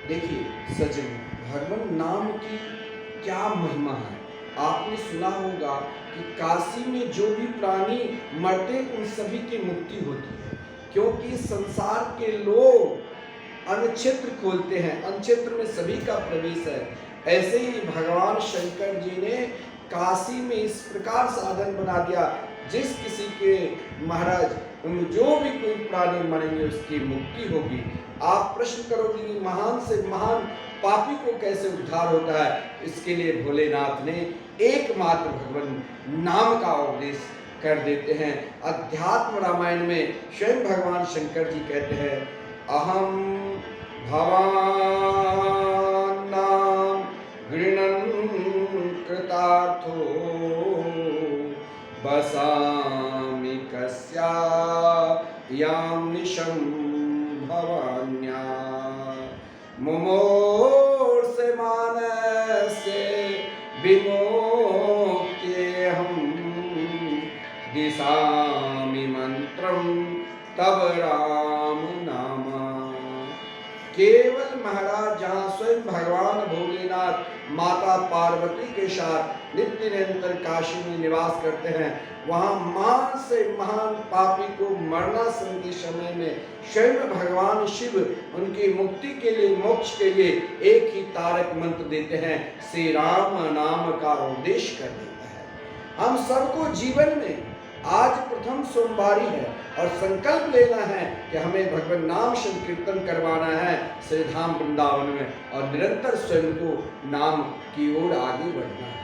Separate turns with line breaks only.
देखिए सजन, भगवान नाम की क्या महिमा है। आपने सुना होगा कि काशी में जो भी प्राणी मरते उन सभी की मुक्ति होती है, क्योंकि संसार के लोग अनक्षेत्र खोलते हैं, अनक्षेत्र में सभी का प्रवेश है। ऐसे ही भगवान शंकर जी ने काशी में इस प्रकार साधन बना दिया, जिस किसी के महाराज जो भी कोई प्राणी मरेंगे उसकी मुक्ति होगी। आप प्रश्न करोगे कि महान से महान पापी को कैसे उद्धार होता है। इसके लिए भोलेनाथ ने एकमात्र भगवान नाम का उपदेश कर देते हैं। अध्यात्म रामायण में स्वयं भगवान शंकर जी कहते हैं, अहम भवान नाम गृणन कृतार्थो बसामि कस्या याम निशम भवान्या मुमोर्ष मानसे विमोक्त्येऽहं दिशामि मंत्रम तब राम नामा। केवल महाराज जहाँ स्वयं भगवान भोलेनाथ माता पार्वती के साथ नित्य निरंतर काशी में निवास करते हैं, वहाँ महान से महान पापी को मरणासन के समय में स्वयं भगवान शिव उनकी मुक्ति के लिए, मोक्ष के लिए एक ही तारक मंत्र देते हैं, श्री राम नाम का उपदेश कर देता है। हम सबको जीवन में आज प्रथम सोमवारी है और संकल्प लेना है कि हमें भगवान नाम संकीर्तन करवाना है श्री धाम वृंदावन में, और निरंतर स्वयं को नाम की ओर आगे बढ़ना है।